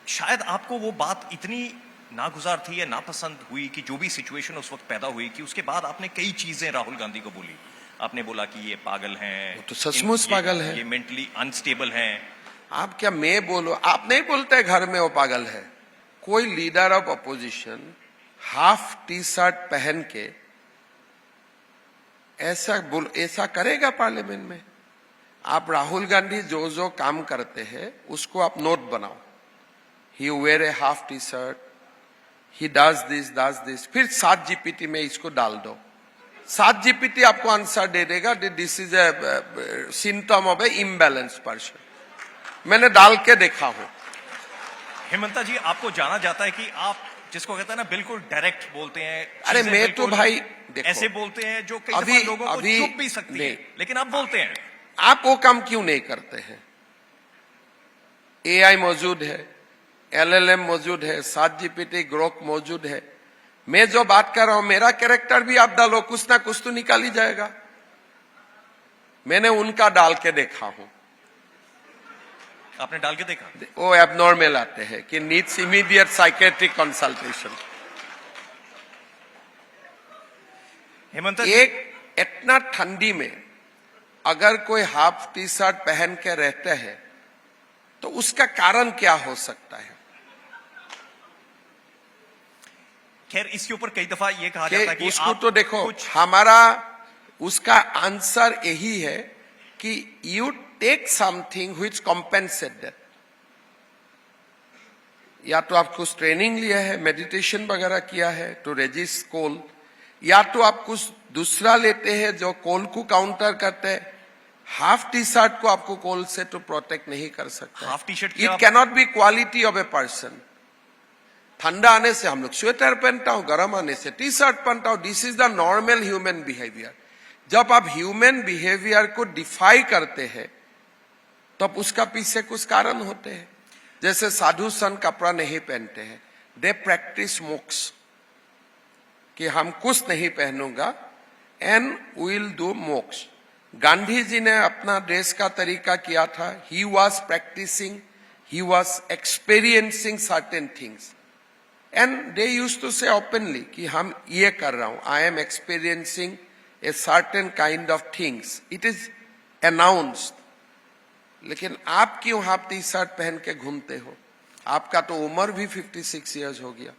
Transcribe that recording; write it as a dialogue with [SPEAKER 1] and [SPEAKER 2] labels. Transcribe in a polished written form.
[SPEAKER 1] शायद आपको वो बात इतनी नागुजार थी या नापसंद हुई कि जो भी सिचुएशन उस वक्त पैदा हुई कि उसके बाद आपने कई चीजें राहुल गांधी को बोली। आपने बोला कि ये पागल हैं,
[SPEAKER 2] तो सचमुच पागल है,
[SPEAKER 1] ये मेंटली अनस्टेबल हैं।
[SPEAKER 2] आप क्या मैं बोलो? आप नहीं बोलते घर में वो पागल है। कोई leader of opposition half T shirt पहन के ऐसा करेगा पार्लियामेंट में? आप राहुल गांधी जो जो काम करते हैं उसको आप नोट बनाओ। He wear a half T shirt, he does this, फिर 7 जीपीटी में इसको डाल दो। 7 जीपीटी आपको आंसर दे देगा this is a symptom of A imbalance person. मैंने डाल के देखा हूं।
[SPEAKER 1] हेमंता जी, आपको जाना जाता है कि आप जिसको कहते हैं ना बिल्कुल डायरेक्ट बोलते हैं।
[SPEAKER 2] अरे मैं तो भाई देखो,
[SPEAKER 1] ऐसे बोलते हैं जो कई दफा लोगों को चुप भी सकती है, लेकिन आप बोलते हैं।
[SPEAKER 2] आप वो काम क्यों नहीं करते हैं? एआई मौजूद है, एलएलएम मौजूद है, 7 जीपीटी ग्रोक मौजूद है। मैं जो बात कर रहा हूं मेरा कैरेक्टर भी आप डालो, कुछ ना कुछ तो निकाल ही जाएगा। मैंने उनका डाल के देखा हूं।
[SPEAKER 1] आपने डाल के देखा?
[SPEAKER 2] वो एबनॉर्मल आते हैं कि needs immediate psychiatric consultation.
[SPEAKER 1] Hemant
[SPEAKER 2] एक इतना ठंडी में अगर कोई हाफ टी शर्ट पहन के रहते हैं तो उसका कारण क्या हो सकता है?
[SPEAKER 1] खैर, इसके ऊपर कई दफा ये कहा जाता है कि
[SPEAKER 2] उसको
[SPEAKER 1] आप
[SPEAKER 2] तो देखो, हमारा उसका आंसर यही है कि you take something which compensate that. या तो आप कुछ ट्रेनिंग लिया है, मेडिटेशन वगैरह किया है टू रेजिस्ट कोल, या तो आप कुछ दूसरा लेते हैं जो कोल को काउंटर करते हैं। हाफ टी शर्ट को आपको कोल से तो प्रोटेक्ट नहीं कर सकता।
[SPEAKER 1] Half T shirt
[SPEAKER 2] it cannot be quality of a person. ठंडा आने से हम लोग स्वेटर पहनता हूं, गर्म आने से टी शर्ट पहनता हूं। This is the normal human behaviour. जब आप ह्यूमन बिहेवियर को डिफाई करते हैं तब उसका पीछे कुछ कारण होते हैं। जैसे साधु संत कपड़ा नहीं पहनते हैं, दे प्रैक्टिस मोक्ष कि हम कुछ नहीं पहनूंगा एंड विल डू मोक्ष। गांधी जी ने अपना ड्रेस का तरीका किया था। He was practicing, he was experiencing certain things and they used to say openly कि हम ये कर रहा हूं, I am experiencing a certain kind of things. It is announced. लेकिन आप क्यों हाफ टी शर्ट पहन के घूमते हो? आपका तो उम्र भी 56 इयर्स हो गया।